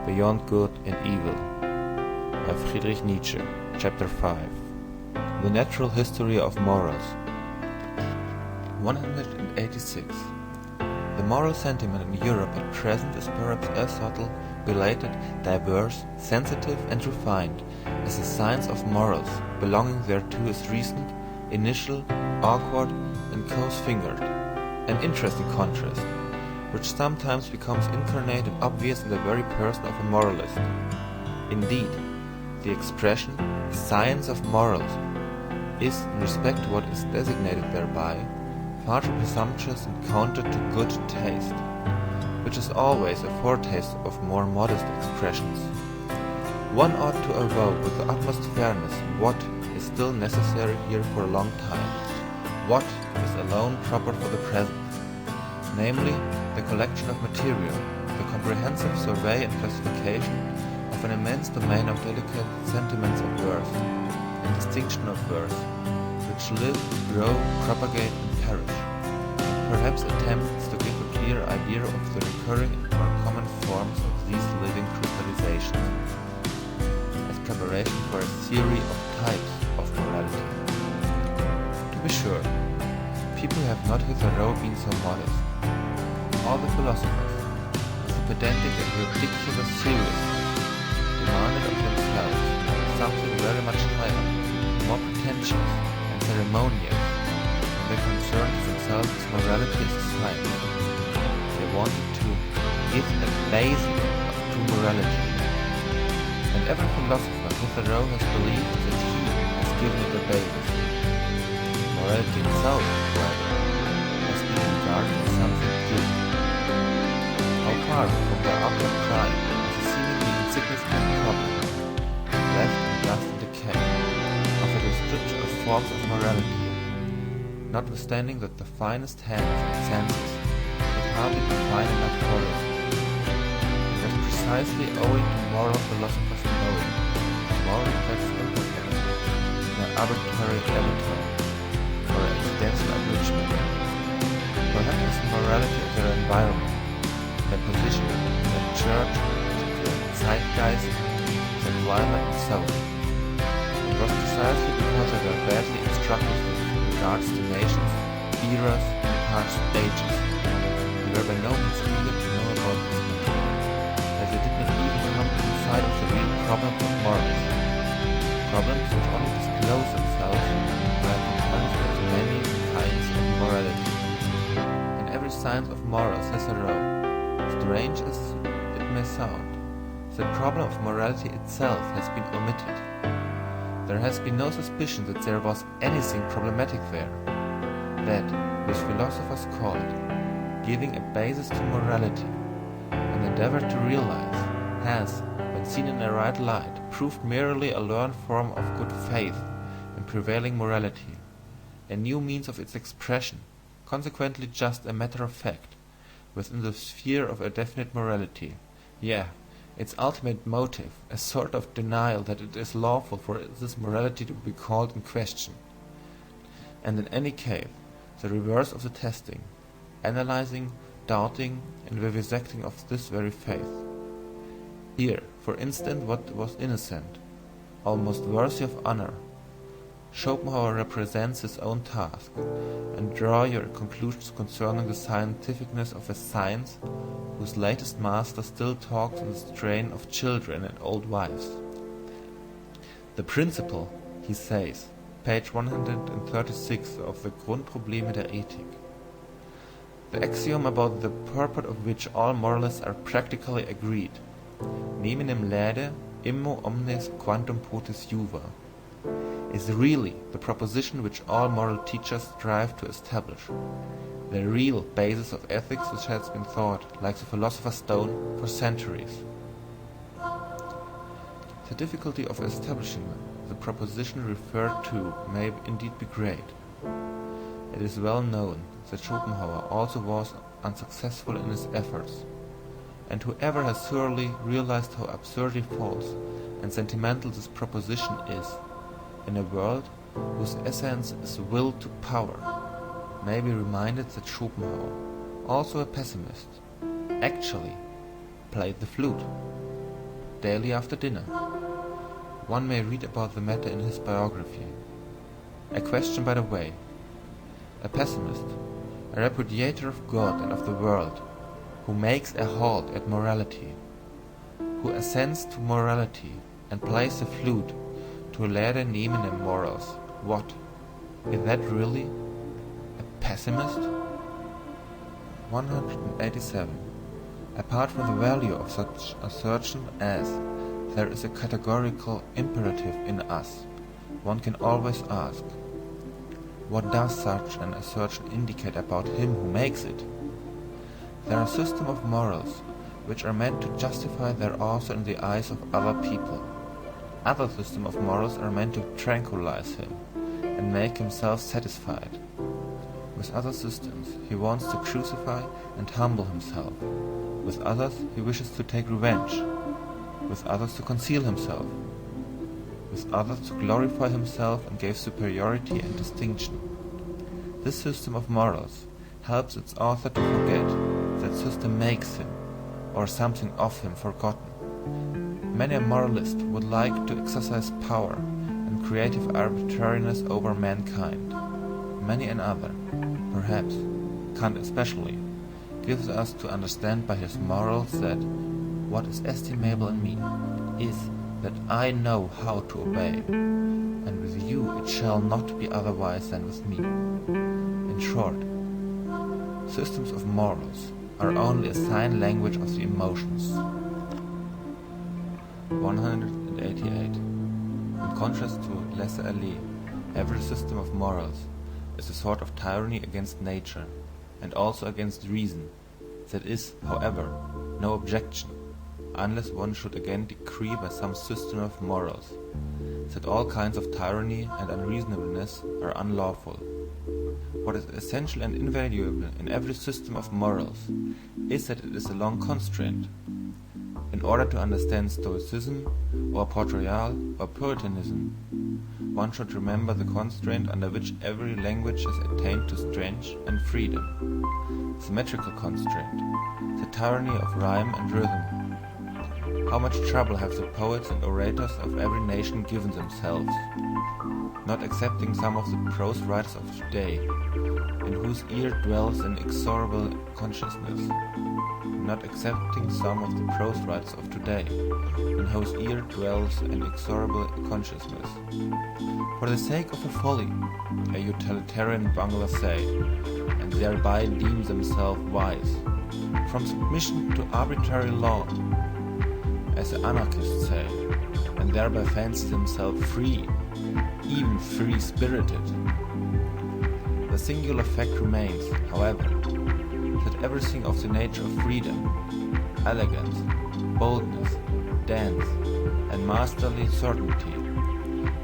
Beyond Good and Evil by Friedrich Nietzsche, Chapter 5. The Natural History of Morals. 186. The moral sentiment in Europe at present is perhaps as subtle, belated, diverse, sensitive and refined as the science of morals belonging thereto is recent, initial, awkward and close-fingered. An interesting contrast, which sometimes becomes incarnate and obvious in the very person of a moralist. Indeed, the expression "science of morals" is, in respect to what is designated thereby, far too presumptuous and counter to good taste, which is always a foretaste of more modest expressions. One ought to avow with the utmost fairness what is still necessary here for a long time, what is alone proper for the present, namely the collection of material, the comprehensive survey and classification of an immense domain of delicate sentiments of worth and distinction of worth, which live, grow, propagate and perish, and perhaps attempts to give a clear idea of the recurring and more common forms of these living crystallizations, as preparation for a theory of types of morality. To be sure, people have not hitherto been so modest. All the philosophers, with the pedantic and ridiculous seriousness, demanded of themselves something very much higher, more pretentious and ceremonious when they concerned themselves with morality as a science. They wanted to give a basis to morality, and every philosopher hitherto has believed that he has given it a basis. Morality itself, however, has been regarded as something good. How far from their upward pride is a seemingly insignificant problem, left and dust and decay, of a description of forms of morality, notwithstanding that the finest hands and senses could hardly be fine enough for it. It was precisely owing to moral philosophers knowing moral effects imperfect, no arbitrary avatar, or accidental abridgment, perhaps the morality of their environment, their position, their church, their zeitgeist, their climate and so on. It was precisely because they were badly instructed with regards to nations, eras, and past ages. They were by no means eager to know about this matter, as they did not even come to the side of the real problems of morals, problems which only disclose themselves by comparison of many kinds of morality. In every science of morals hitherto, strange as it may sound, the problem of morality itself has been omitted. There has been no suspicion that there was anything problematic there, that, which philosophers called giving a basis to morality, and endeavored to realize, has, when seen in a right light, proved merely a learned form of good faith in prevailing morality, a new means of its expression, consequently just a matter of fact, within the sphere of a definite morality, its ultimate motive, a sort of denial that it is lawful for this morality to be called in question, and in any case the reverse of the testing, analyzing, doubting, and vivisecting of this very faith. Here, for instance, what was innocent, almost worthy of honour. Schopenhauer represents his own task, and draw your conclusions concerning the scientificness of a science whose latest master still talks in the strain of children and old wives. The principle, he says, page 136 of the Grundprobleme der Ethik, the axiom about the purport of which all moralists are practically agreed, neminem laede immo omnes quantum potes juva, is really the proposition which all moral teachers strive to establish, the real basis of ethics which has been thought, like the philosopher's stone, for centuries. The difficulty of establishing the proposition referred to may indeed be great. It is well known that Schopenhauer also was unsuccessful in his efforts, and whoever has thoroughly realized how absurdly false and sentimental this proposition is, in a world whose essence is will to power, may be reminded that Schopenhauer, also a pessimist, actually played the flute. daily after dinner. One may read about the matter in his biography. A question by the way. A pessimist, a repudiator of God and of the world, who makes a halt at morality, who assents to morality and plays the flute to Lehre nehmen in morals. What? Is that really a pessimist? 187. Apart from the value of such assertion as there is a categorical imperative in us, one can always ask, what does such an assertion indicate about him who makes it? There are systems of morals which are meant to justify their author in the eyes of other people. Other systems of morals are meant to tranquilize him and make him self-satisfied. With other systems he wants to crucify and humble himself. With others he wishes to take revenge. With others to conceal himself. With others to glorify himself and give superiority and distinction. This system of morals helps its author to forget that system makes him, or something of him forgotten. Many a moralist would like to exercise power and creative arbitrariness over mankind. Many another, perhaps Kant especially, gives us to understand by his morals that what is estimable in me is that I know how to obey, and with you it shall not be otherwise than with me. In short, systems of morals are only a sign language of the emotions. 188. In contrast to laissez-aller, every system of morals is a sort of tyranny against nature, and also against reason. That is, however, no objection, unless one should again decree by some system of morals that all kinds of tyranny and unreasonableness are unlawful. What is essential and invaluable in every system of morals is that it is a long constraint. In order to understand Stoicism, or Port-Royal, or Puritanism, one should remember the constraint under which every language is attained to strength and freedom. Symmetrical constraint, the tyranny of rhyme and rhythm. How much trouble have the poets and orators of every nation given themselves, not accepting some of the prose writers of today, in whose ear dwells an inexorable consciousness, not accepting some of the prose writers of today, in whose ear dwells an inexorable consciousness. For the sake of a folly, a utilitarian bungler say, and thereby deem themselves wise, from submission to arbitrary law, as the anarchists say, and thereby fancy themselves free, even free-spirited. The singular fact remains, however, that everything of the nature of freedom, elegance, boldness, dance, and masterly certainty,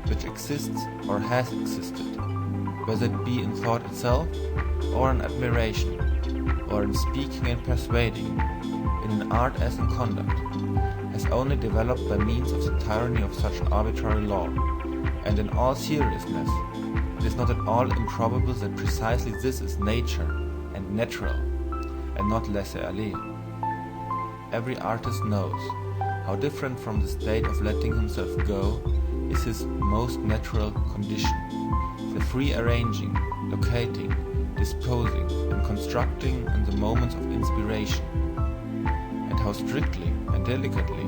which exists or has existed, whether it be in thought itself, or in admiration, or in speaking and persuading, in an art as in conduct, has only developed by means of the tyranny of such an arbitrary law, and in all seriousness, it is not at all improbable that precisely this is nature and natural, and not laissez-aller. Every artist knows how different from the state of letting himself go is his most natural condition, the free arranging, locating, disposing, and constructing in the moments of inspiration, and how strictly and delicately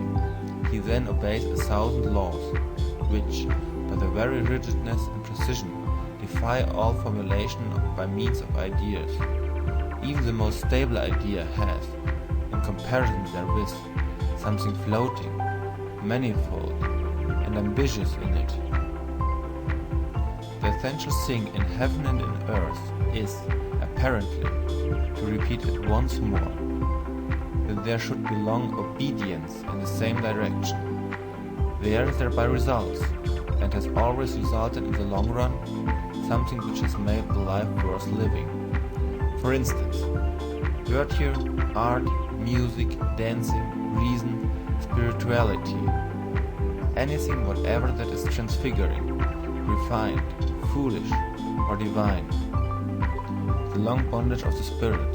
he then obeys 1,000 laws, which, by their very rigidness and precision, defy all formulation by means of ideas. Even the most stable idea has, in comparison therewith, something floating, manifold, and ambitious in it. The essential thing in heaven and in earth is, apparently, to repeat it once more, that there should belong obedience in the same direction. There thereby results, and has always resulted in the long run, something which has made the life worth living. For instance, virtue, art, music, dancing, reason, spirituality, anything whatever that is transfiguring, refined, foolish, or divine. The long bondage of the spirit,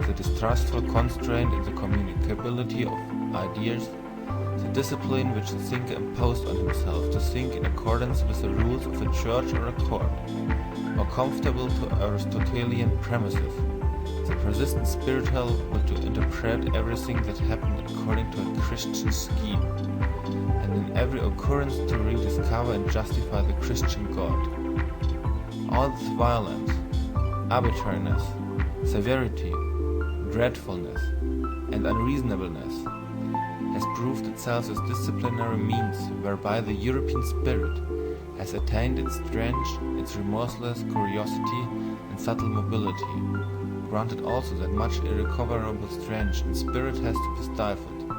the distrustful constraint in the communicability of ideas, the discipline which the thinker imposed on himself to think in accordance with the rules of a church or a court, or conformable to Aristotelian premises, the persistent spiritual will to interpret everything that happened according to a Christian scheme, and in every occurrence to rediscover and justify the Christian God. All this violence, arbitrariness, severity, dreadfulness, and unreasonableness has proved itself as disciplinary means whereby the European spirit has attained its strength, its remorseless curiosity and subtle mobility. Granted also that much irrecoverable strength and spirit has to be stifled,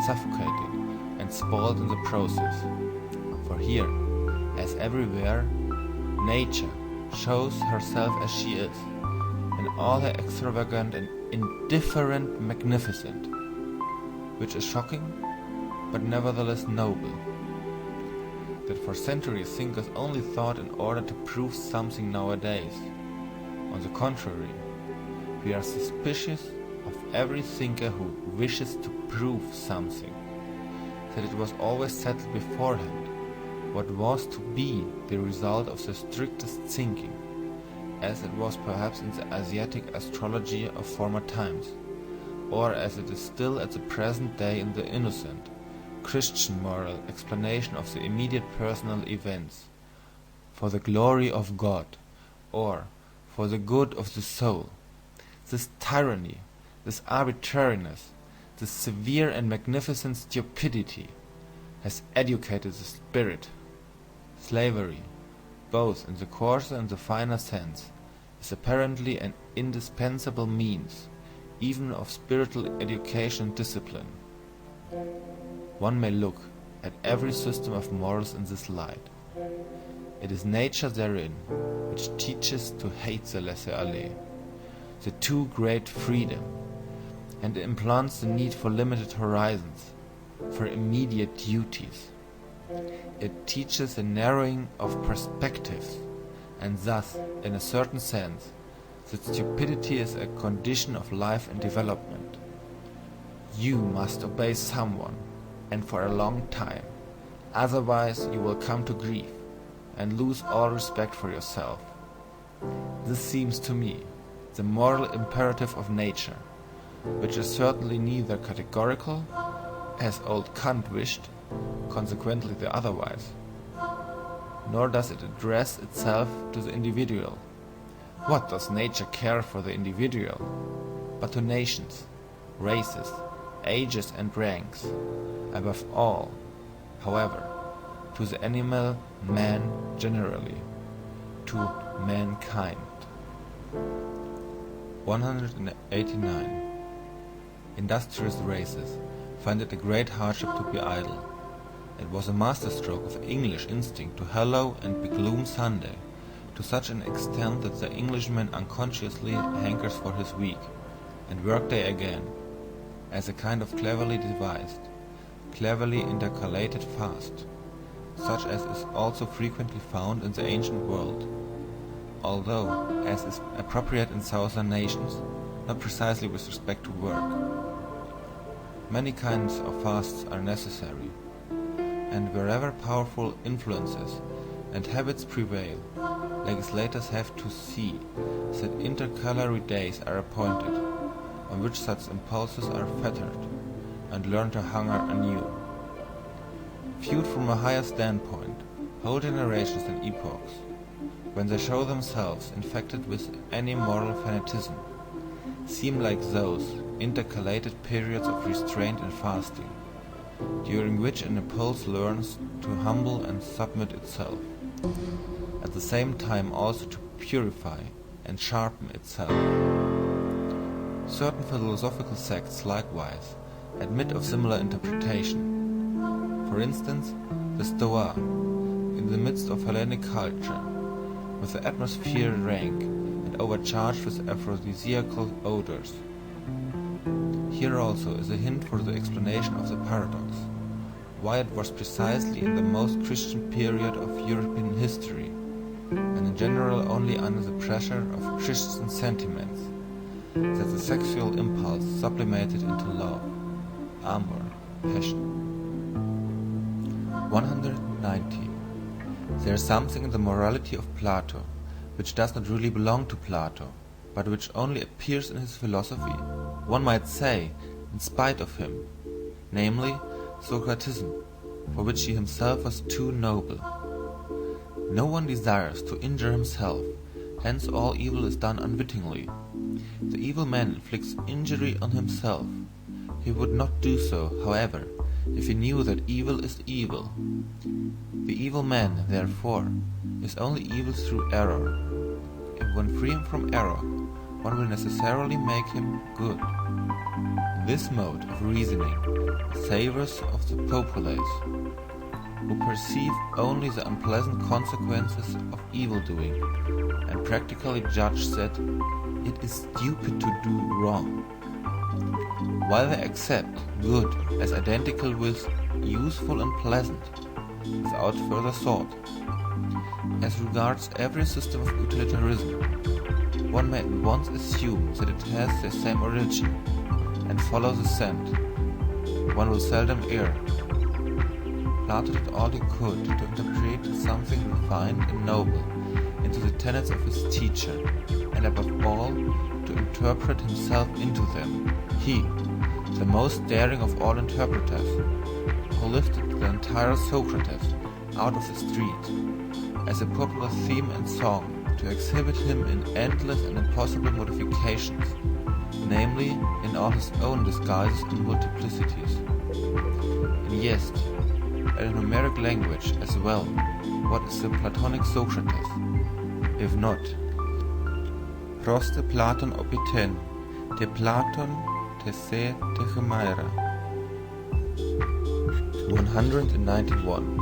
suffocated, and spoiled in the process. For here, as everywhere, nature shows herself as she is, in all her extravagant and indifferent magnificence, which is shocking, but nevertheless noble. That for centuries thinkers only thought in order to prove something nowadays. On the contrary, we are suspicious of every thinker who wishes to prove something, that it was always settled beforehand what was to be the result of the strictest thinking, as it was perhaps in the Asiatic astrology of former times, or as it is still at the present day in the innocent, Christian moral explanation of the immediate personal events, for the glory of God, or for the good of the soul. This tyranny, this arbitrariness, this severe and magnificent stupidity has educated the spirit. Slavery, both in the coarser and the finer sense, is apparently an indispensable means, even of spiritual education and discipline. One may look at every system of morals in this light. It is nature therein which teaches to hate the laissez-aller, the too great freedom, and implants the need for limited horizons, for immediate duties. It teaches the narrowing of perspectives, and thus, in a certain sense, that stupidity is a condition of life and development. You must obey someone, and for a long time, otherwise you will come to grief, and lose all respect for yourself. This seems to me the moral imperative of nature, which is certainly neither categorical, as old Kant wished, consequently the otherwise, nor does it address itself to the individual. What does nature care for the individual? But to nations, races, ages and ranks, above all, however, to the animal man generally, to mankind. 189. Industrious races find it a great hardship to be idle. It was a masterstroke of English instinct to hallow and begloom Sunday to such an extent that the Englishman unconsciously hankers for his week and workday again, as a kind of cleverly devised, cleverly intercalated fast, such as is also frequently found in the ancient world, although, as is appropriate in southern nations, not precisely with respect to work. Many kinds of fasts are necessary, and wherever powerful influences and habits prevail, legislators have to see that intercalary days are appointed, on which such impulses are fettered, and learn to hunger anew. Viewed from a higher standpoint, whole generations and epochs, when they show themselves infected with any moral fanatism, seem like those intercalated periods of restraint and fasting, during which an impulse learns to humble and submit itself, at the same time also to purify and sharpen itself. Certain philosophical sects likewise admit of similar interpretation. For instance, the Stoa, in the midst of Hellenic culture, with the atmosphere rank and overcharged with aphrodisiacal odors. Here also is a hint for the explanation of the paradox, why it was precisely in the most Christian period of European history, and in general only under the pressure of Christian sentiments, that the sexual impulse sublimated into love, amor, passion. 190. There is something in the morality of Plato which does not really belong to Plato, but which only appears in his philosophy, one might say, in spite of him, namely, Socratism, for which he himself was too noble. No one desires to injure himself, hence all evil is done unwittingly. The evil man inflicts injury on himself. He would not do so, however, if he knew that evil is evil. The evil man, therefore, is only evil through error. If one free him from error, one will necessarily make him good. This mode of reasoning savours of the populace, who perceive only the unpleasant consequences of evil-doing, and practically judge that it is stupid to do wrong, while they accept good as identical with useful and pleasant, without further thought. As regards every system of utilitarianism, one may at once assume that it has the same origin, and follow the scent. One will seldom err. Plato did all he could to interpret something refined and noble into the tenets of his teacher, and above all, to interpret himself into them. He, the most daring of all interpreters, who lifted the entire Socrates out of the street, as a popular theme and song, to exhibit him in endless and impossible modifications, namely in all his own disguises and multiplicities. In jest, and in numeric language as well, what is the Platonic Socrates, if not proste Platon opiten, te Platon te se te chimaera. 191.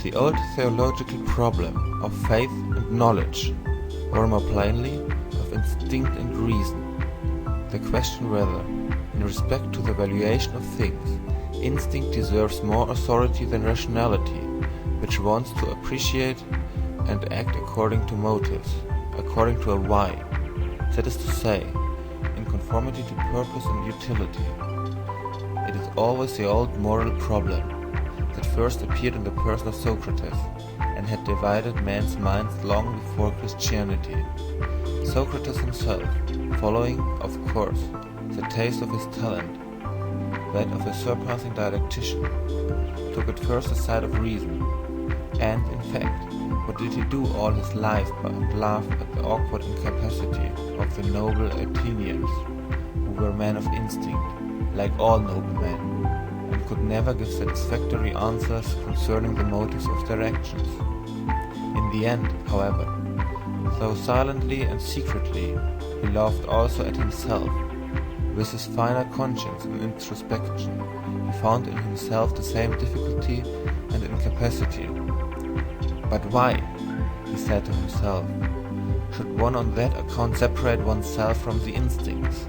The old theological problem of faith and knowledge, or more plainly, of instinct and reason. The question whether, in respect to the valuation of things, instinct deserves more authority than rationality, which wants to appreciate and act according to motives, according to a why, that is to say, in conformity to purpose and utility. It is always the old moral problem that first appeared in the person of Socrates, and had divided men's minds long before Christianity. Socrates himself, following, of course, the taste of his talent, that of a surpassing dialectician, took at first the side of reason, and, in fact, what did he do all his life but laugh at the awkward incapacity of the noble Athenians, who were men of instinct, like all noble men, and could never give satisfactory answers concerning the motives of their actions. In the end, however, though silently and secretly, he laughed also at himself. With his finer conscience and introspection, he found in himself the same difficulty and incapacity. But why, he said to himself, should one on that account separate oneself from the instincts?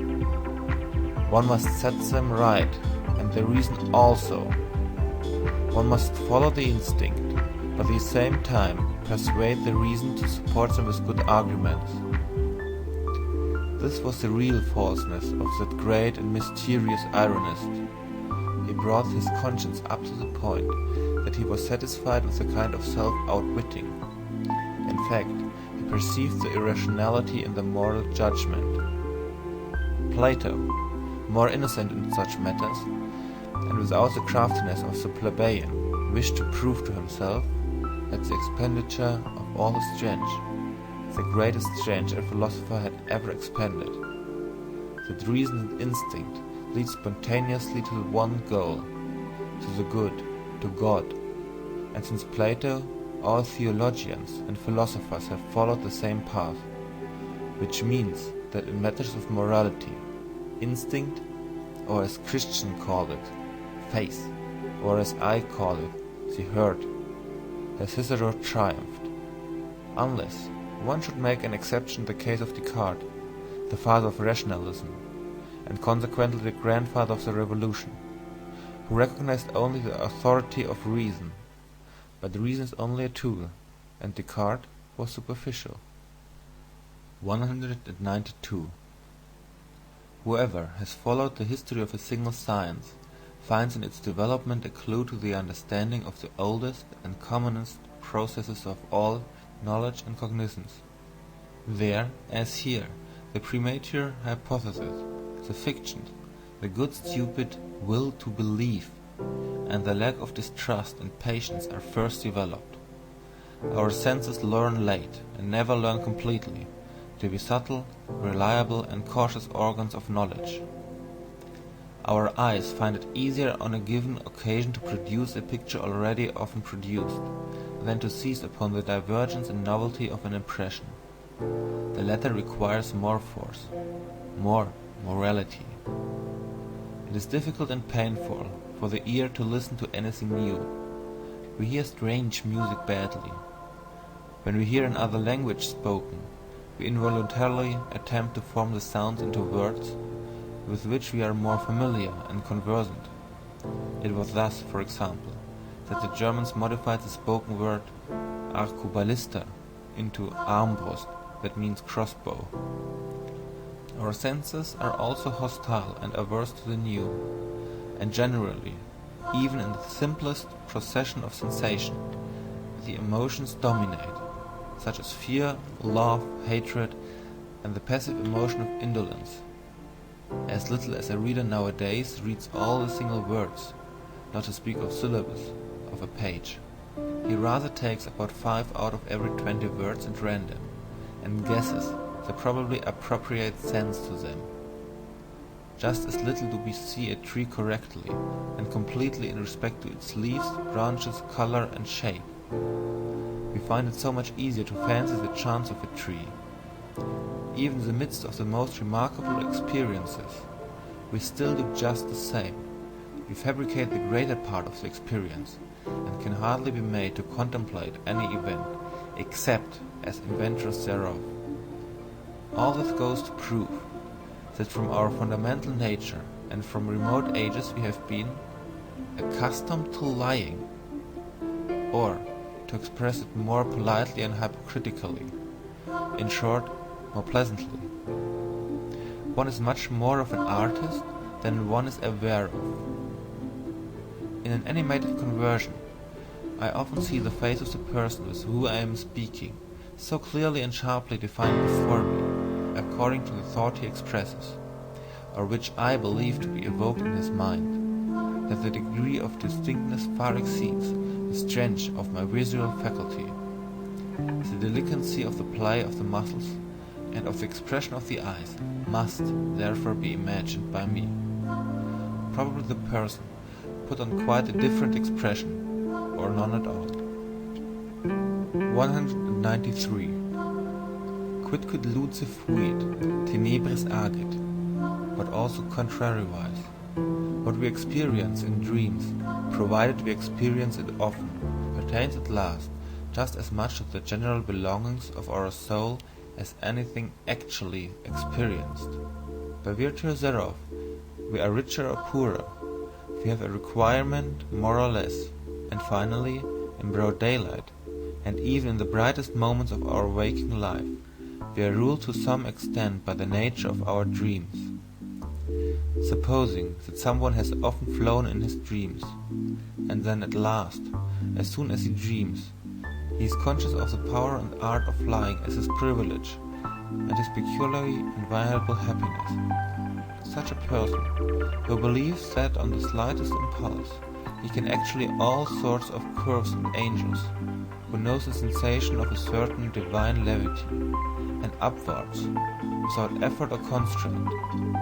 One must set them right, and the reason also. One must follow the instinct, but at the same time persuade the reason to support them with good arguments. This was the real falseness of that great and mysterious ironist. He brought his conscience up to the point that he was satisfied with a kind of self-outwitting. In fact, he perceived the irrationality in the moral judgment. Plato, more innocent in such matters, and without the craftiness of the plebeian, wished to prove to himself, at the expenditure of all his strength, the greatest strength a philosopher had ever expended, that reason and instinct lead spontaneously to the one goal, to the good, to God, and since Plato, all theologians and philosophers have followed the same path, which means that in matters of morality, instinct, or as Christians call it, faith, or as I call it, the heart, has hitherto triumphed, unless one should make an exception in the case of Descartes, the father of rationalism, and consequently the grandfather of the revolution, who recognized only the authority of reason. But reason is only a tool, and Descartes was superficial. 192. Whoever has followed the history of a single science finds in its development a clue to the understanding of the oldest and commonest processes of all knowledge and cognizance. There, as here, the premature hypothesis, the fictions, the good stupid will to believe, and the lack of distrust and patience are first developed. Our senses learn late, and never learn completely, to be subtle, reliable, and cautious organs of knowledge. Our eyes find it easier on a given occasion to produce a picture already often produced, than to seize upon the divergence and novelty of an impression. The latter requires more force, more morality. It is difficult and painful for the ear to listen to anything new. We hear strange music badly. When we hear another language spoken, we involuntarily attempt to form the sounds into words with which we are more familiar and conversant. It was thus, for example, that the Germans modified the spoken word Arqueballista into Armbrust, that means crossbow. Our senses are also hostile and averse to the new, and generally, even in the simplest procession of sensation, the emotions dominate, such as fear, love, hatred, and the passive emotion of indolence. As little as a reader nowadays reads all the single words, not to speak of syllables, of a page. He rather takes about 5 out of every 20 words at random, and guesses the probably appropriate sense to them. Just as little do we see a tree correctly and completely in respect to its leaves, branches, color, and shape. We find it so much easier to fancy the charms of a tree. Even in the midst of the most remarkable experiences, we still do just the same. We fabricate the greater part of the experience, and can hardly be made to contemplate any event, except as inventors thereof. All this goes to prove that from our fundamental nature and from remote ages we have been accustomed to lying, or, to express it more politely and hypocritically, in short, more pleasantly. One is much more of an artist than one is aware of. In an animated conversation, I often see the face of the person with whom I am speaking, so clearly and sharply defined before me, according to the thought he expresses, or which I believe to be evoked in his mind, that the degree of distinctness far exceeds the strength of my visual faculty. The delicacy of the play of the muscles and of the expression of the eyes must therefore be imagined by me. Probably the person put on quite a different expression, or none at all. 193. Quidquid luce fuit, tenebris agit, but also contrariwise. What we experience in dreams, provided we experience it often, pertains at last just as much to the general belongings of our soul as anything actually experienced. By virtue thereof, we are richer or poorer, we have a requirement more or less, and finally, in broad daylight, and even in the brightest moments of our waking life, we are ruled to some extent by the nature of our dreams. Supposing that someone has often flown in his dreams, and then at last, as soon as he dreams, he is conscious of the power and art of flying as his privilege, and his peculiarly inviolable happiness. Such a person, who believes that on the slightest impulse he can actually all sorts of curves and angels, who knows the sensation of a certain divine levity, and upwards, without effort or constraint,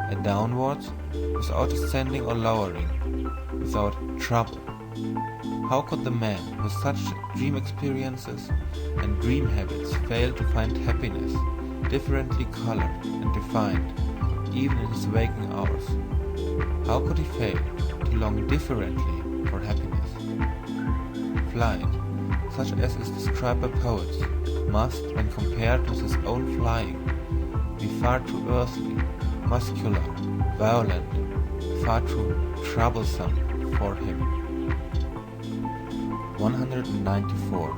and downwards, without ascending or lowering, without trouble. How could the man with such dream experiences and dream habits fail to find happiness differently colored and defined, even in his waking hours? How could he fail to long differently for happiness? Flight, such as is described by poets, must, when compared with his own flying, be far too earthly, muscular, violent, far too troublesome for him. 194.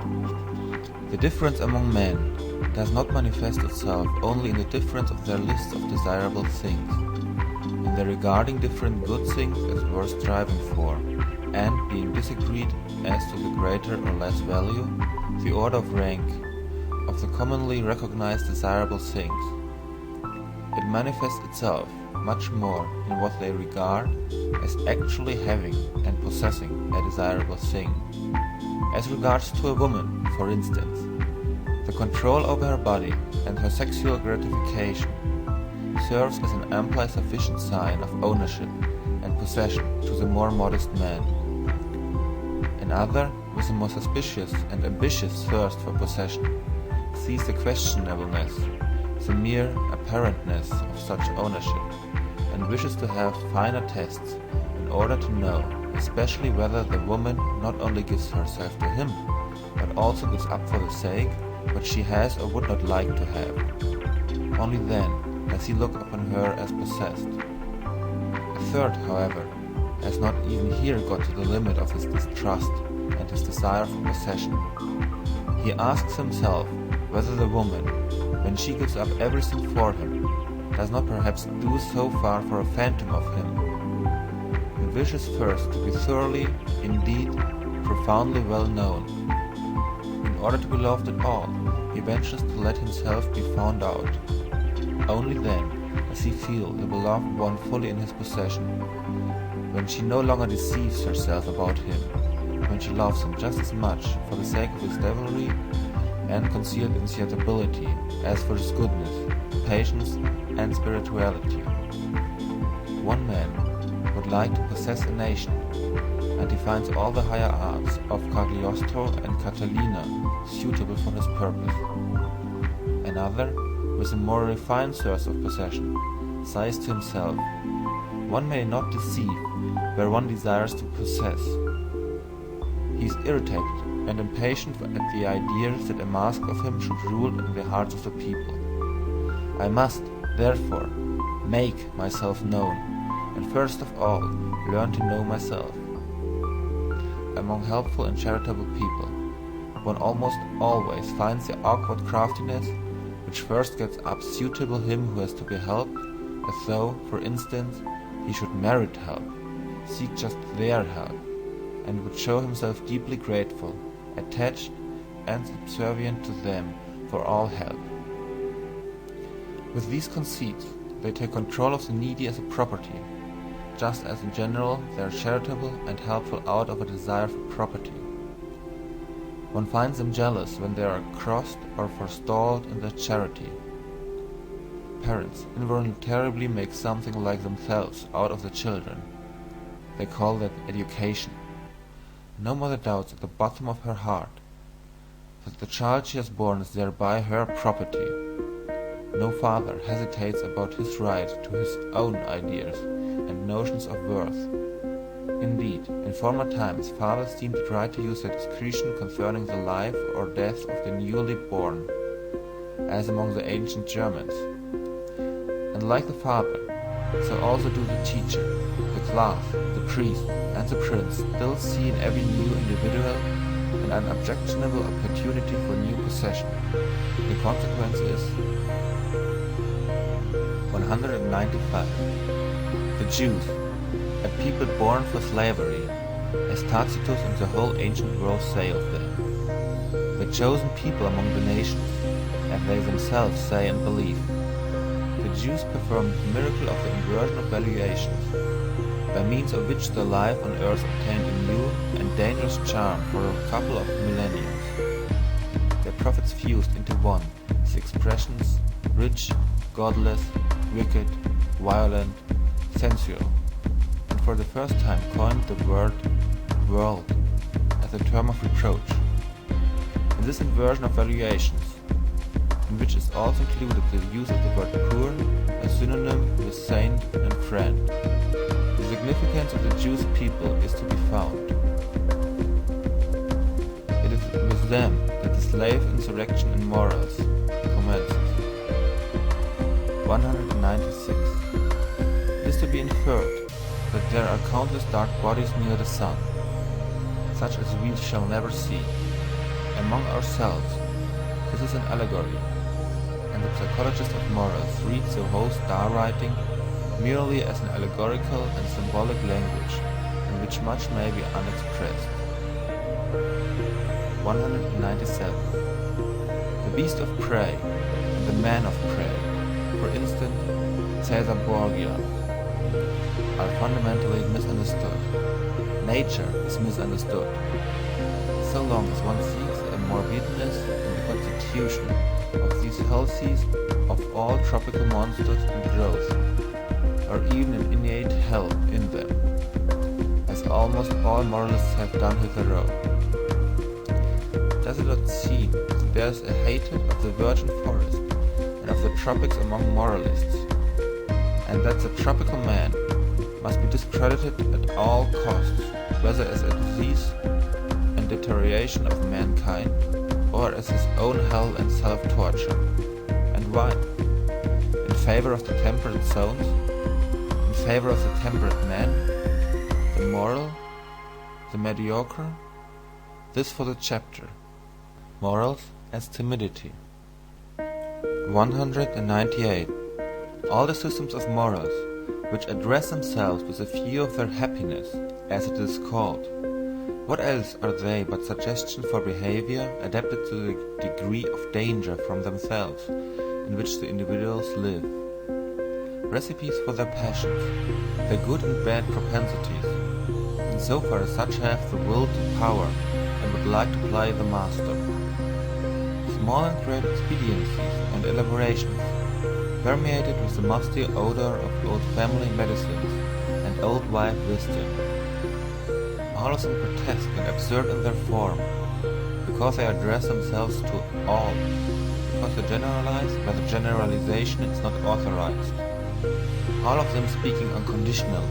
The difference among men does not manifest itself only in the difference of their lists of desirable things, in they regarding different good things as worth striving for, and being disagreed as to the greater or less value, the order of rank, of the commonly recognized desirable things. It manifests itself much more in what they regard as actually having and possessing a desirable thing. As regards to a woman, for instance, the control over her body and her sexual gratification serves as an amply sufficient sign of ownership and possession to the more modest man. Another, with a more suspicious and ambitious thirst for possession, sees the questionableness, the mere apparentness of such ownership, and wishes to have finer tests in order to know especially whether the woman not only gives herself to him, but also gives up for the sake what she has or would not like to have. Only then does he look upon her as possessed. A third, however, has not even here got to the limit of his distrust and his desire for possession. He asks himself whether the woman, when she gives up everything for him, does not perhaps do so far for a phantom of him. He wishes first to be thoroughly, indeed, profoundly well known. In order to be loved at all, he ventures to let himself be found out. Only then does he feel the beloved one fully in his possession, when she no longer deceives herself about him, when she loves him just as much for the sake of his devilry and concealed insatiability as for his goodness, patience, and spirituality. One man would like to possess a nation, and he finds all the higher arts of Cagliostro and Catalina suitable for his purpose. Another, with a more refined thirst of possession, sighs to himself, one may not deceive where one desires to possess. He is irritated and impatient at the idea that a mask of him should rule in the hearts of the people. I must, therefore, make myself known, and first of all learn to know myself. Among helpful and charitable people, one almost always finds the awkward craftiness which first gets up suitable him who has to be helped, as though, for instance, he should merit help, seek just their help, and would show himself deeply grateful, attached, and subservient to them for all help. With these conceits, they take control of the needy as a property, just as in general they are charitable and helpful out of a desire for property. One finds them jealous when they are crossed or forestalled in their charity. Parents involuntarily make something like themselves out of the children. They call that education. No mother doubts at the bottom of her heart that the child she has born is thereby her property. No father hesitates about his right to his own ideas and notions of worth. Indeed, in former times fathers deemed it right to use their discretion concerning the life or death of the newly born, as among the ancient Germans. And like the father, so also do the teacher, the class, the priest, and the prince still see in every new individual an unobjectionable opportunity for new possession. The consequence is 195. The Jews, a people born for slavery, as Tacitus and the whole ancient world say of them. The chosen people among the nations, as they themselves say and believe. The Jews performed the miracle of the inversion of valuations, by means of which the life on earth obtained a new and dangerous charm for a couple of millenniums. Their prophets fused into one the expressions rich, godless, wicked, violent, sensual, and for the first time coined the word world as a term of reproach. In this inversion of valuations, in which is also included the use of the word poor as synonym with saint and friend, the significance of the Jewish people is to be found. It is with them that the slave insurrection in morals commences. 196. It is to be inferred that there are countless dark bodies near the sun, such as we shall never see. Among ourselves, this is an allegory, and the psychologist of morals reads the whole star writing merely as an allegorical and symbolic language, in which much may be unexpressed. 197. The beast of prey and the man of prey, for instance, Caesar Borgia, are fundamentally misunderstood. Nature is misunderstood. So long as one seeks a morbidness in the constitution of these healthies of all tropical monsters and growth, or even an innate hell in them, as almost all moralists have done hitherto. Does it not seem that there is a hatred of the virgin forest and of the tropics among moralists, and that the tropical man must be discredited at all costs, whether as a disease and deterioration of mankind, or as his own hell and self-torture? And why? In favor of the temperate zones? In favor of the temperate man? The moral? The mediocre? This for the chapter. Morals as timidity. 198. All the systems of morals, which address themselves with a view of their happiness, as it is called, what else are they but suggestions for behavior adapted to the degree of danger from themselves in which the individuals live? Recipes for their passions, their good and bad propensities, and so far as such have the will to power and would like to play the master. Small and great expediencies and elaborations, permeated with the musty odor of old family medicines and old wife wisdom. All of them grotesque and absurd in their form, because they address themselves to all, because they generalize where the generalization is not authorized. All of them speaking unconditionally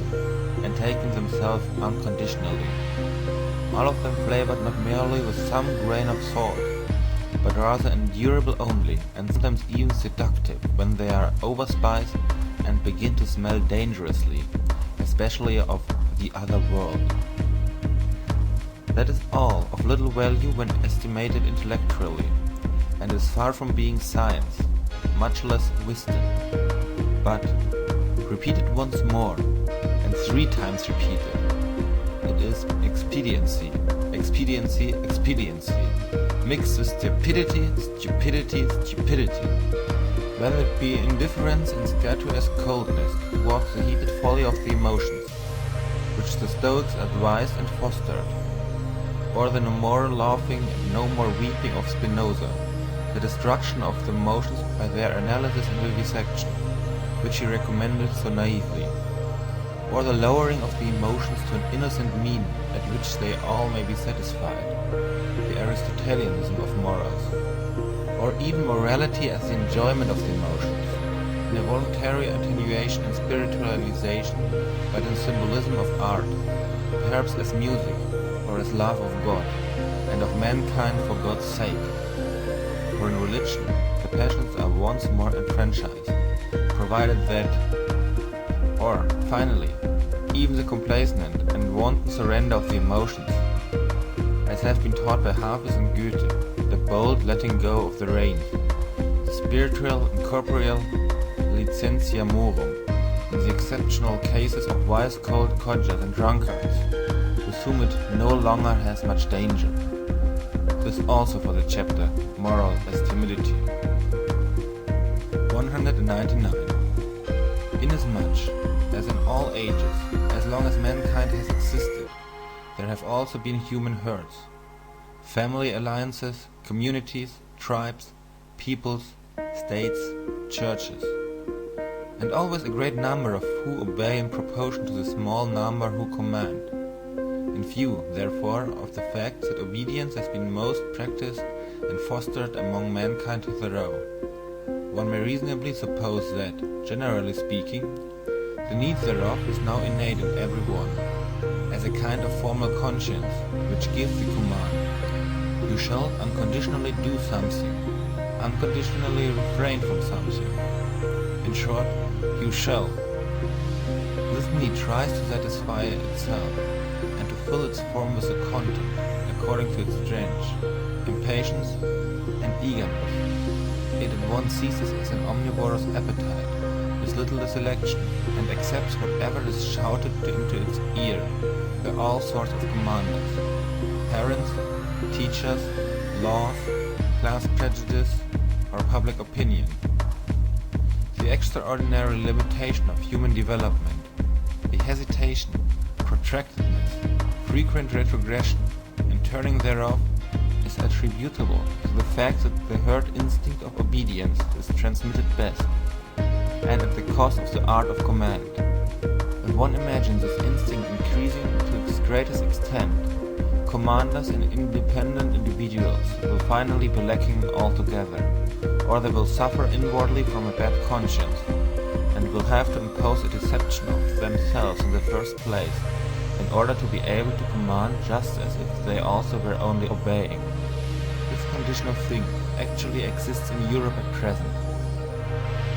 and taking themselves unconditionally. All of them flavored not merely with some grain of salt, but rather endurable only, and sometimes even seductive when they are overspiced and begin to smell dangerously, especially of the other world. That is all of little value when estimated intellectually, and is far from being science, much less wisdom. But, repeated once more, and 3 times repeated, it is expediency, expediency, expediency, mixed with stupidity, stupidity, stupidity. Whether it be indifference and statuesque coldness towards the heated folly of the emotions, which the Stoics advised and fostered, or the no more laughing and no more weeping of Spinoza, the destruction of the emotions by their analysis and vivisection, which he recommended so naively, or the lowering of the emotions to an innocent mean at which they all may be satisfied, the Aristotelianism of morals, or even morality as the enjoyment of the emotions, in a voluntary attenuation and spiritualization, but in symbolism of art, perhaps as music, or as love of God, and of mankind for God's sake. For in religion, the passions are once more enfranchised, provided that, or, finally, even the complacent and wanton surrender of the emotions, as have been taught by Hafiz and Goethe, the bold letting go of the reins, the spiritual and corporeal licentia morum, in the exceptional cases of wise cold codgers and drunkards, with whom it no longer has much danger. This also for the chapter Moral as Timidity. 199. Inasmuch as in all ages, as long as mankind has existed, there have also been human herds, family alliances, communities, tribes, peoples, states, churches, and always a great number of who obey in proportion to the small number who command. In view, therefore, of the fact that obedience has been most practiced and fostered among mankind hitherto, one may reasonably suppose that, generally speaking, the need thereof is now innate in every one, as a kind of formal conscience which gives the command, you shall unconditionally do something, unconditionally refrain from something. In short, you shall. This need tries to satisfy itself, and to fill its form with a content, according to its strength, impatience, and eagerness. It at once seizes as an omnivorous appetite, with minds little the selection, and accepts whatever is shouted into its ear by all sorts of commanders, parents, teachers, laws, class prejudice, or public opinion. The extraordinary limitation of human development, the hesitation, protractedness, frequent retrogression, and turning thereof, is attributable to the fact that the herd instinct of obedience is transmitted best, and at the cost of the art of command. When one imagines this instinct increasing to its greatest extent, commanders and independent individuals will finally be lacking altogether, or they will suffer inwardly from a bad conscience, and will have to impose a deception of themselves in the first place, in order to be able to command just as if they also were only obeying. This condition of things actually exists in Europe at present.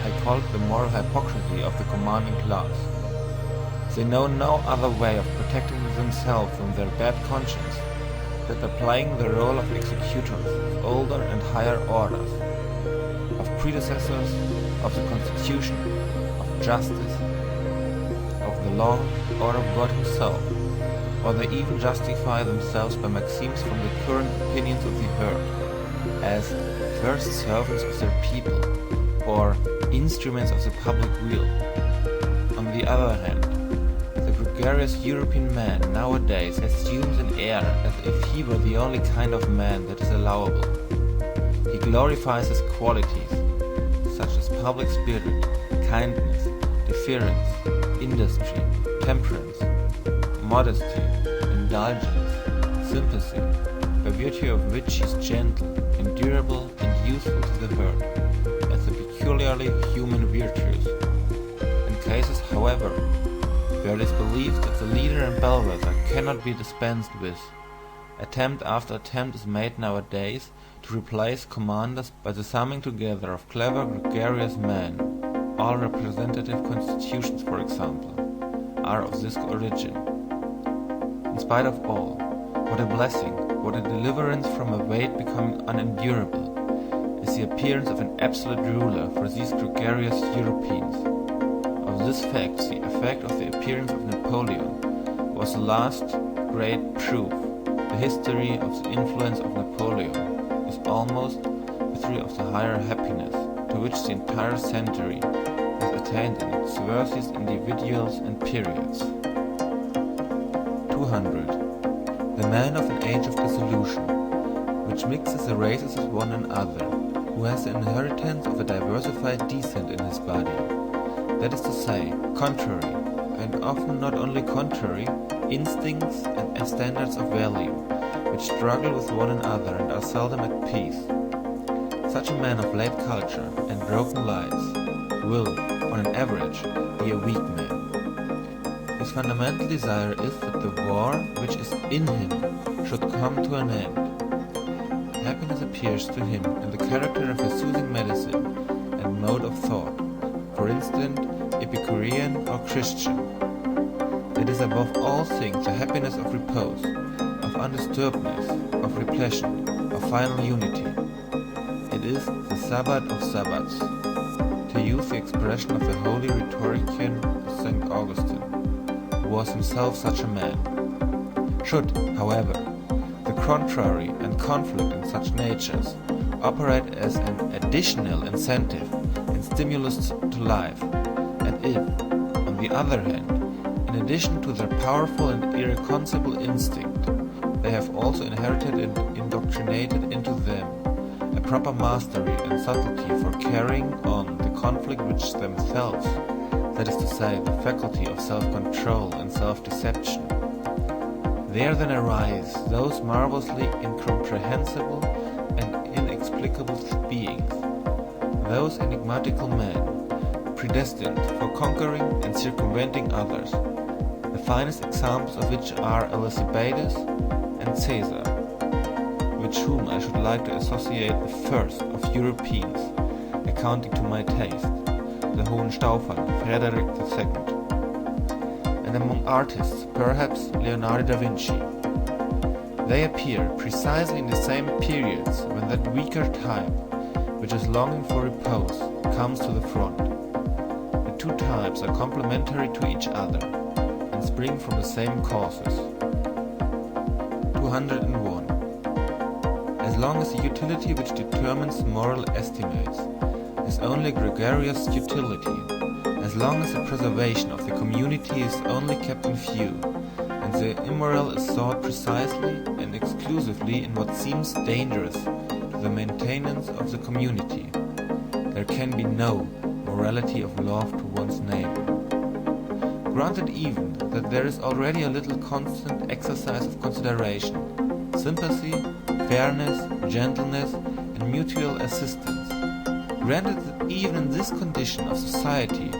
I call it the moral hypocrisy of the commanding class. They know no other way of protecting themselves from their bad conscience than by playing the role of executors of older and higher orders, of predecessors of the Constitution, of justice, of the law, or of God himself, or they even justify themselves by maxims from the current opinions of the herd, as first servants of their people, or instruments of the public will. On the other hand, the gregarious European man nowadays assumes an air as if he were the only kind of man that is allowable. He glorifies his qualities, such as public spirit, kindness, deference, industry, temperance, modesty, indulgence, sympathy, by virtue of which he is gentle, endurable, and useful to the herd, as the peculiarly human virtues. In cases, however, where it is believed that the leader and bellwether cannot be dispensed with, attempt after attempt is made nowadays to replace commanders by the summing together of clever gregarious men. All representative constitutions, for example, are of this origin. In spite of all, what a blessing, what a deliverance from a weight becoming unendurable, is the appearance of an absolute ruler for these gregarious Europeans. Of this fact, the effect of the appearance of Napoleon was the last great proof. The history of the influence of Napoleon is almost a history of the higher happiness to which the entire century has attained in its various individuals and periods. 200. The man of an age of dissolution, which mixes the races with one another, who has the inheritance of a diversified descent in his body. That is to say, contrary, and often not only contrary, instincts and standards of value, which struggle with one another and are seldom at peace. Such a man of late culture and broken lights will, on an average, be a weak man. His fundamental desire is that the war which is in him should come to an end. Happiness appears to him in the character of a soothing medicine and mode of thought, for instance, Epicurean or Christian. It is above all things the happiness of repose, of undisturbedness, of repletion, of final unity. It is the Sabbath of Sabbaths, to use the expression of the holy rhetorician St. Augustine, who was himself such a man. Should, however, the contrary and conflict in such natures operate as an additional incentive and stimulus to life, and if, on the other hand, in addition to their powerful and irreconcilable instinct, they have also inherited and indoctrinated into them a proper mastery and subtlety for carrying on the conflict which themselves, that is to say, the faculty of self-control and self-deception, there then arise those marvelously incomprehensible and inexplicable beings, those enigmatical men, predestined for conquering and circumventing others, the finest examples of which are Elizabethus and Caesar, with whom I should like to associate the first of Europeans, accounting to my taste, the Hohenstaufen, Friedrich II, and among artists, perhaps Leonardo da Vinci. They appear precisely in the same periods when that weaker type, which is longing for repose, comes to the front. The two types are complementary to each other and spring from the same causes. 201. As long as the utility which determines moral estimates is only gregarious utility, as long as the preservation of the community is only kept in view, and the immoral is sought precisely and exclusively in what seems dangerous to the maintenance of the community, there can be no morality of love to one's neighbor. Granted even that there is already a little constant exercise of consideration, sympathy, fairness, gentleness, and mutual assistance. Granted that even in this condition of society,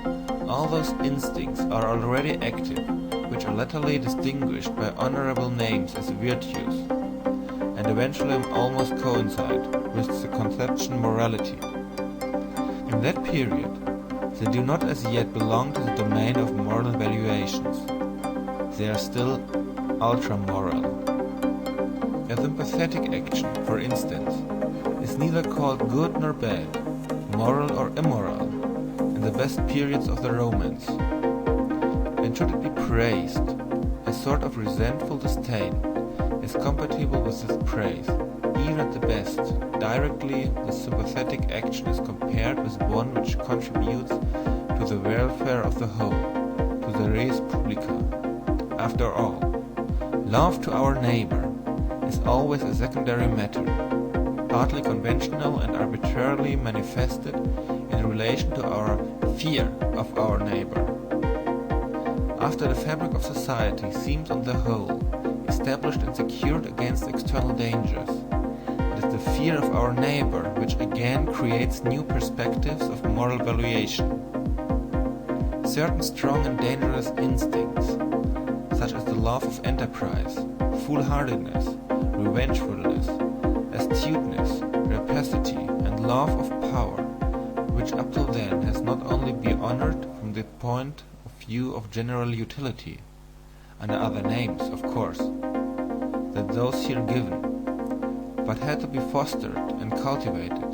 all those instincts are already active, which are latterly distinguished by honorable names as virtues, and eventually almost coincide with the conception morality. In that period, they do not as yet belong to the domain of moral valuations. They are still ultra-moral. A sympathetic action, for instance, is neither called good nor bad, moral or immoral, in the best periods of the Romance. And should it be praised, a sort of resentful disdain is compatible with this praise. Even at the best, directly the sympathetic action is compared with one which contributes to the welfare of the whole, to the res publica. After all, love to our neighbor is always a secondary matter, partly conventional and arbitrarily manifested in relation to our fear of our neighbor. After the fabric of society seems on the whole established and secured against external dangers, it is the fear of our neighbor which again creates new perspectives of moral valuation. Certain strong and dangerous instincts, such as the love of enterprise, foolhardiness, revengefulness, astuteness, rapacity, and love of power, which up till then has not only been honored from the point of view of general utility, under other names, of course, than those here given, but had to be fostered and cultivated,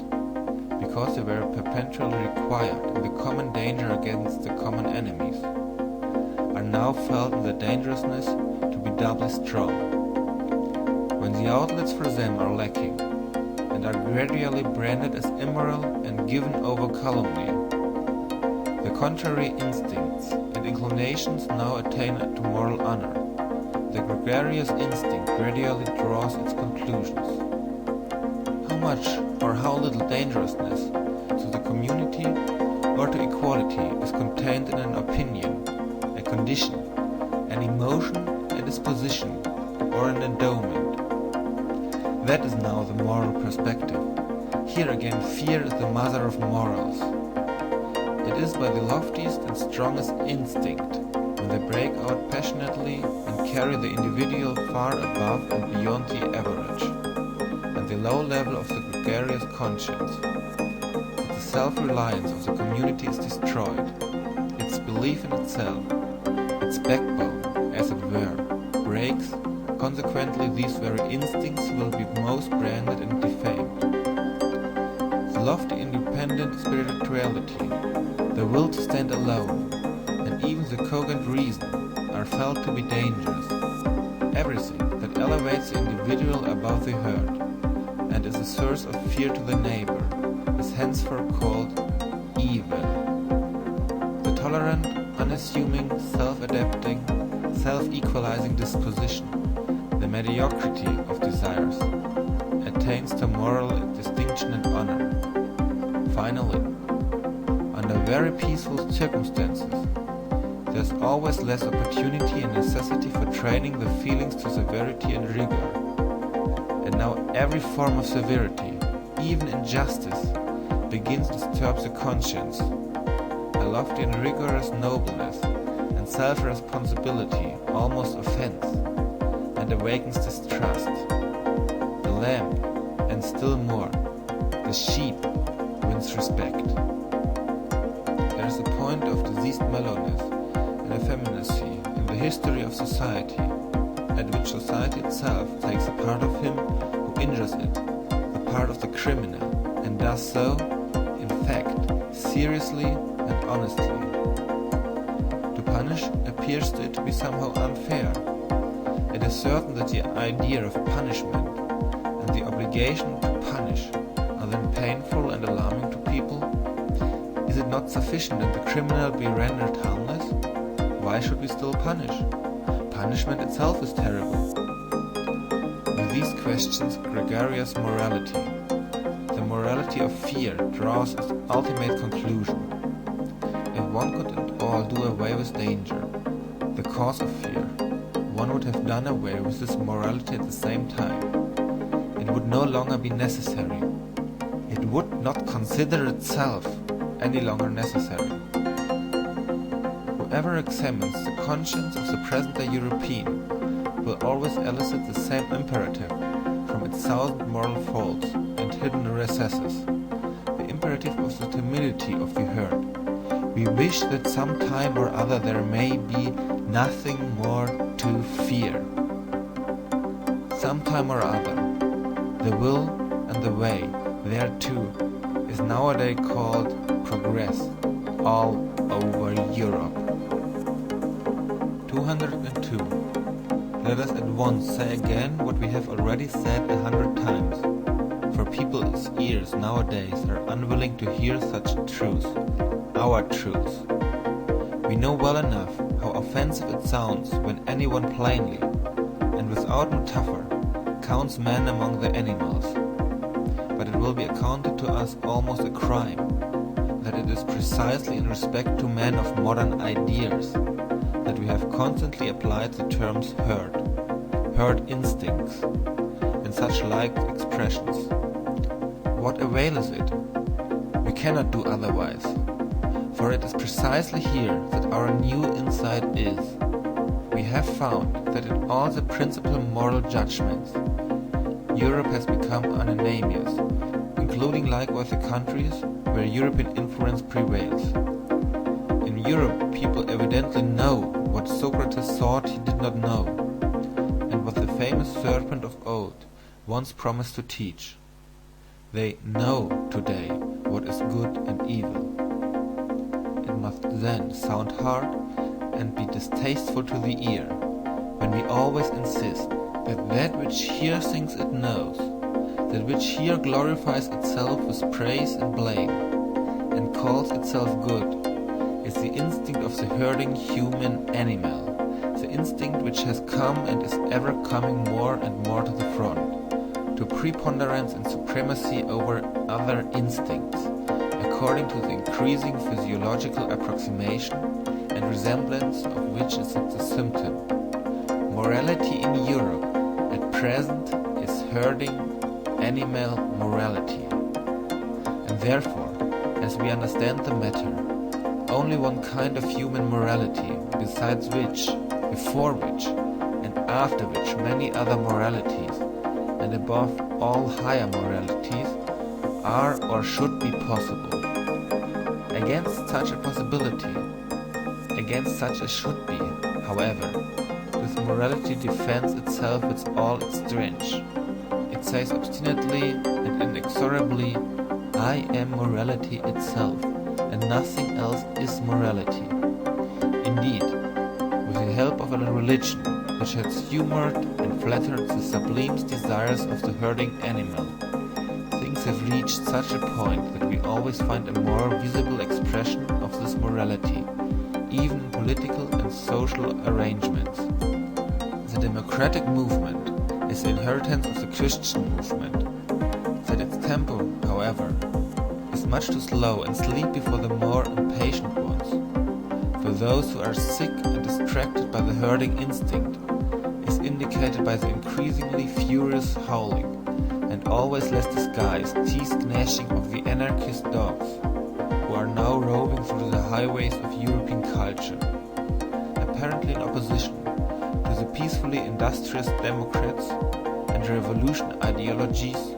because they were perpetually required in the common danger against the common enemies, are now felt in the dangerousness to be doubly strong. When the outlets for them are lacking, and are gradually branded as immoral and given over calumny, the contrary instincts and inclinations now attain to moral honor. The gregarious instinct gradually draws its conclusions. How much or how little dangerousness to the community or to equality is contained in an opinion, a condition, an emotion, a disposition, or an endowment. That is now the moral perspective. Here again fear is the mother of morals. It is by the loftiest and strongest instinct, when they break out passionately and carry the individual far above and beyond the average, and the low level of the gregarious conscience, that the self-reliance of the community is destroyed, its belief in itself, its backbone, as it were, breaks. Consequently, these very instincts will be most branded and defamed. The lofty independent spirituality, the will to stand alone, and even the cogent reason are felt to be dangerous. Everything that elevates the individual above the herd, and is a source of fear to the neighbor, is henceforth called evil. The tolerant, unassuming, self-adapting, self-equalizing disposition, the mediocrity of desires, attains to moral distinction and honor. Finally, under very peaceful circumstances, there is always less opportunity and necessity for training the feelings to severity and rigor. And now every form of severity, even injustice, begins to disturb the conscience. A lofty and rigorous nobleness and self-responsibility almost offends, and awakens distrust. The lamb, and still more, the sheep, wins respect. There is a point of diseased mellowness and effeminacy in the history of society, at which society itself takes the part of him who injures it, the part of the criminal, and does so, in fact, seriously and honestly. punish appears to it to be somehow unfair. It is certain that the idea of punishment and the obligation to punish are then painful and alarming to people. Is it not sufficient that the criminal be rendered harmless? Why should we still punish? Punishment itself is terrible. With these questions, gregarious morality, the morality of fear, draws its ultimate conclusion. If one could at all do away with danger, the cause of fear, one would have done away with this morality at the same time. It would no longer be necessary. It would not consider itself any longer necessary. Whoever examines the conscience of the present-day European will always elicit the same imperative from its thousand moral faults and hidden recesses, the imperative of the timidity of the herd. We wish that some time or other there may be nothing more to fear. Some time or other, the will and the way thereto is nowadays called progress all over Europe. 202. Let us at once say again what we have already said 100 times, for people's ears nowadays are unwilling to hear such truths, our truths. We know well enough how offensive it sounds when anyone plainly, and without metaphor, counts man among the animals. But it will be accounted to us almost a crime, that it is precisely in respect to men of modern ideas that we have constantly applied the terms herd instincts, and such like expressions. What avail is it? We cannot do otherwise, for it is precisely here that our new insight is. We have found that in all the principal moral judgments, Europe has become unanimous, including likewise the countries where European influence prevails. In Europe, people evidently know what Socrates thought he did not know, and what the famous serpent of old once promised to teach. They know today what is good and evil. It must then sound hard and be distasteful to the ear, when we always insist that that which here thinks it knows, that which here glorifies itself with praise and blame, and calls itself good, is the instinct of the herding human animal, the instinct which has come and is ever coming more and more to the front, to preponderance and supremacy over other instincts, according to the increasing physiological approximation and resemblance of which is the symptom. Morality in Europe at present is herding animal morality, and therefore, as we understand the matter, only one kind of human morality, besides which, before which, and after which many other moralities, and above all higher moralities, are or should be possible. Against such a possibility, against such a should be, however, this morality defends itself with all its strength. It says obstinately and inexorably, I am morality itself, and nothing else is morality. Indeed, with the help of a religion which has humoured and flattered the sublime desires of the herding animal, things have reached such a point that we always find a more visible expression of this morality, even in political and social arrangements. The democratic movement is the inheritance of the Christian movement. That its tempo, however, is much too slow and sleepy for the more impatient ones, for those who are sick and distracted by the herding instinct, is indicated by the increasingly furious howling and always less disguised teeth-gnashing of the anarchist dogs, who are now roving through the highways of European culture, apparently in opposition to the peacefully industrious democrats and revolution ideologies,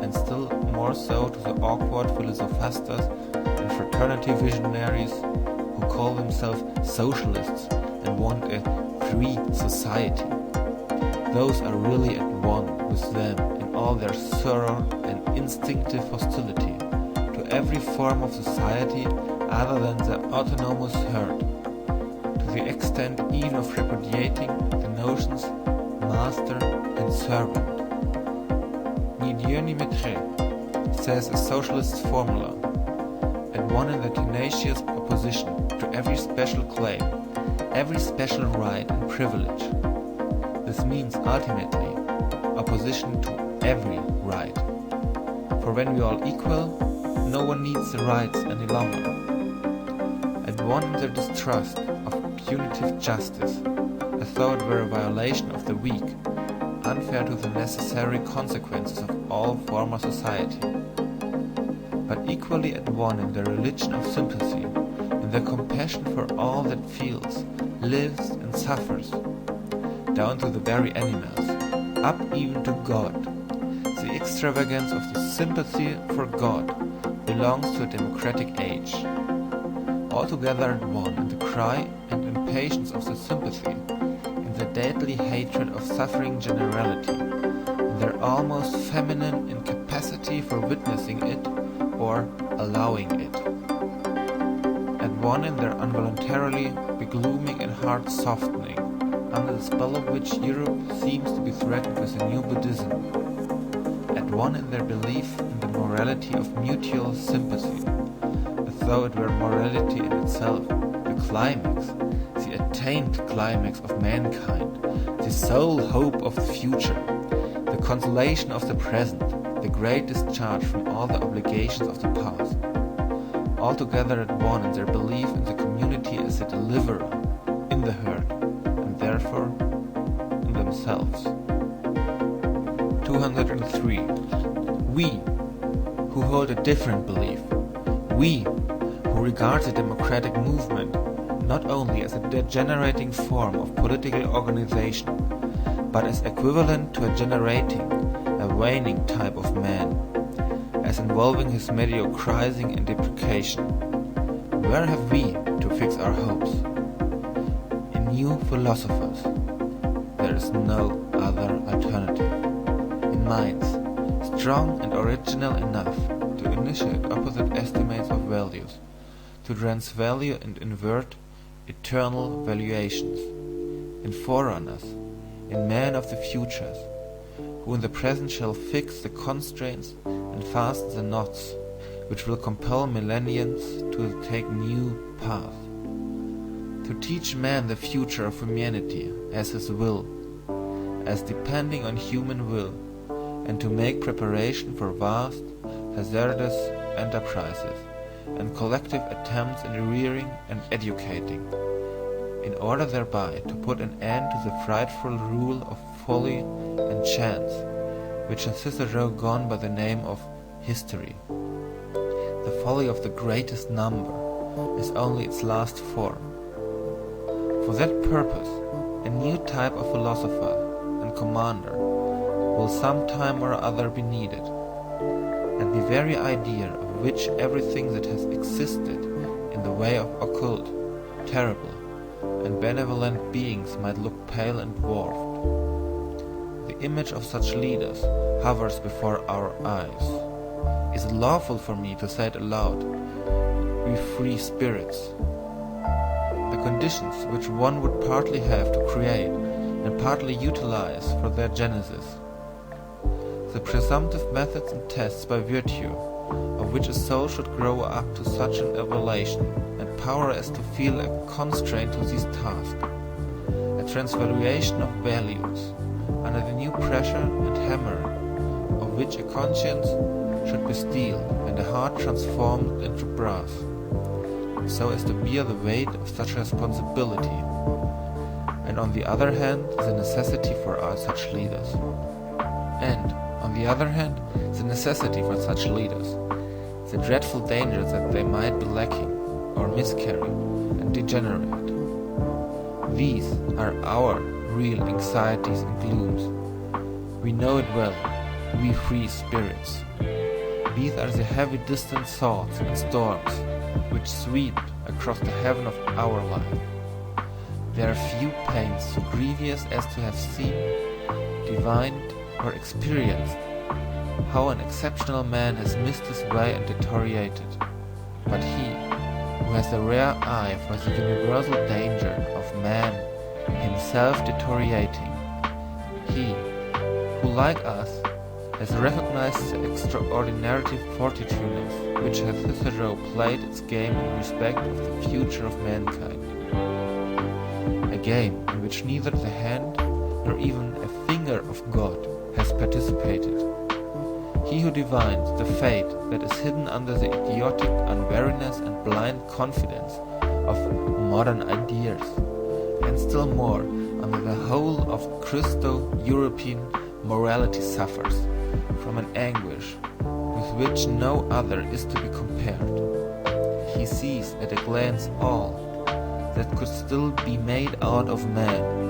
and still more so to the awkward philosophers and fraternity visionaries who call themselves socialists and want a free society. Those are really at one with them in all their thorough and instinctive hostility to every form of society other than the autonomous herd, to the extent even of repudiating the notions master and servant. Nietzsche says a socialist's formula, and one in the tenacious opposition to every special claim, every special right and privilege. This means ultimately opposition to every right. For when we are all equal, no one needs the rights any longer. At one in their distrust of punitive justice, as though it were a violation of the weak, unfair to the necessary consequences of all former society. But equally at one in their religion of sympathy, in their compassion for all that feels, lives and suffers, down to the very animals, up even to God. The extravagance of the sympathy for God belongs to a democratic age. Altogether at one in the cry and impatience of the sympathy, in the deadly hatred of suffering generality, in their almost feminine incapacity for witnessing it or allowing it. At one in their involuntarily beglooming and heart softening, under the spell of which Europe seems to be threatened with a new Buddhism. At one in their belief in the morality of mutual sympathy, as though it were morality in itself, the climax, the attained climax of mankind, the sole hope of the future, the consolation of the present, the great discharge from all the obligations of the past. Altogether at one in their belief in the community as a deliverer, in the herd, and therefore in themselves. 203. We, who hold a different belief, we, who regard the democratic movement not only as a degenerating form of political organization, but as equivalent to a generating, a waning type of man, as involving his mediocrizing and deprecation. Where have we to fix our hopes? In new philosophers. There is no other alternative. In minds, strong and original enough to initiate opposite estimates of values, to transvalue and invert eternal valuations, in forerunners, in men of the futures, who in the present shall fix the constraints and fasten the knots which will compel millenniums to take new paths, to teach man the future of humanity as his will, as depending on human will, and to make preparation for vast, hazardous enterprises and collective attempts in rearing and educating, in order thereby to put an end to the frightful rule of folly and chance, which has Cicero gone by the name of history. The folly of the greatest number is only its last form. For that purpose, a new type of philosopher and commander will some time or other be needed, and the very idea of which everything that has existed in the way of occult, terrible, and benevolent beings might look pale and dwarfed. The image of such leaders hovers before our eyes. Is it lawful for me to say it aloud? We free spirits. The conditions which one would partly have to create and partly utilize for their genesis. The presumptive methods and tests by virtue of which a soul should grow up to such an elevation and power as to feel a constraint to these tasks, a transvaluation of values, under the new pressure and hammer of which a conscience should be steel and a heart transformed into brass, so as to bear the weight of such responsibility, and on the other hand the necessity for such leaders, and on the other hand the necessity for such leaders, the dreadful danger that they might be lacking or miscarry and degenerate. These are our real anxieties and glooms. We know it well, we free spirits. These are the heavy distant thoughts and storms which sweep across the heaven of our life. There are few pains so grievous as to have seen, divined, or experienced how an exceptional man has missed his way and deteriorated. But he, who who has a rare eye for the universal danger of man himself deteriorating, he who, like us, has recognized the extraordinary fortitude which has hitherto played its game in respect of the future of mankind, a game in which neither the hand nor even a finger of God has participated. He who divines the fate that is hidden under the idiotic unwariness and blind confidence of modern ideas, and still more under the whole of Christo-European morality suffers from an anguish with which no other is to be compared. He sees at a glance all that could still be made out of man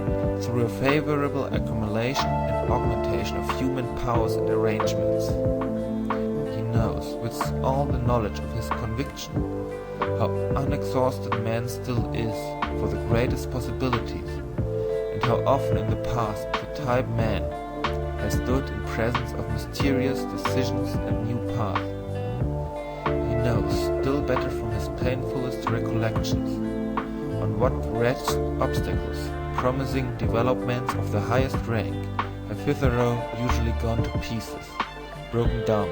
through a favorable accumulation and augmentation of human powers and arrangements. He knows, with all the knowledge of his conviction, how unexhausted man still is for the greatest possibilities, and how often in the past the type man has stood in presence of mysterious decisions and new paths. He knows still better from his painfulest recollections on what wretched obstacles promising developments of the highest rank have hitherto usually gone to pieces, broken down,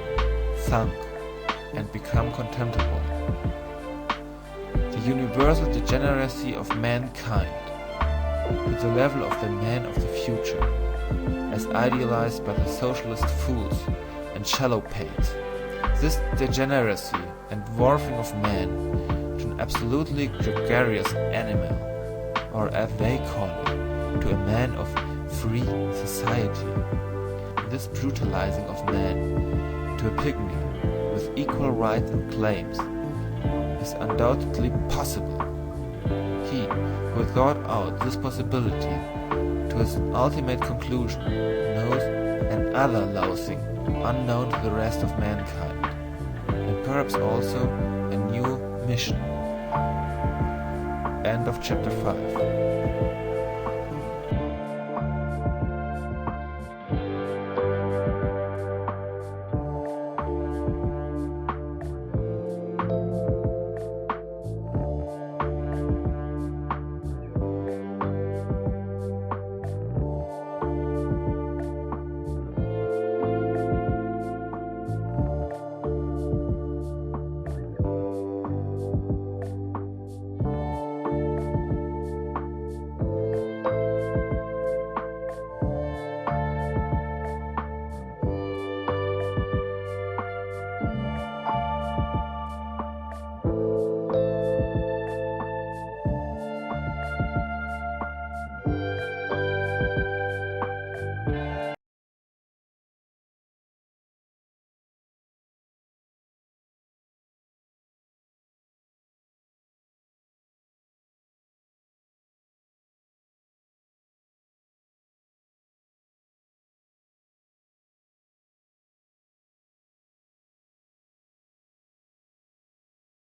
sunk, and become contemptible. The universal degeneracy of mankind to the level of the man of the future, as idealized by the socialist fools and shallow pates, this degeneracy and dwarfing of man to an absolutely gregarious animal, or as they call it, to a man of free society, this brutalizing of man to a pygmy with equal rights and claims, is undoubtedly possible. He who thought out this possibility to its ultimate conclusion knows another loathing unknown to the rest of mankind, and perhaps also a new mission. End of chapter 5.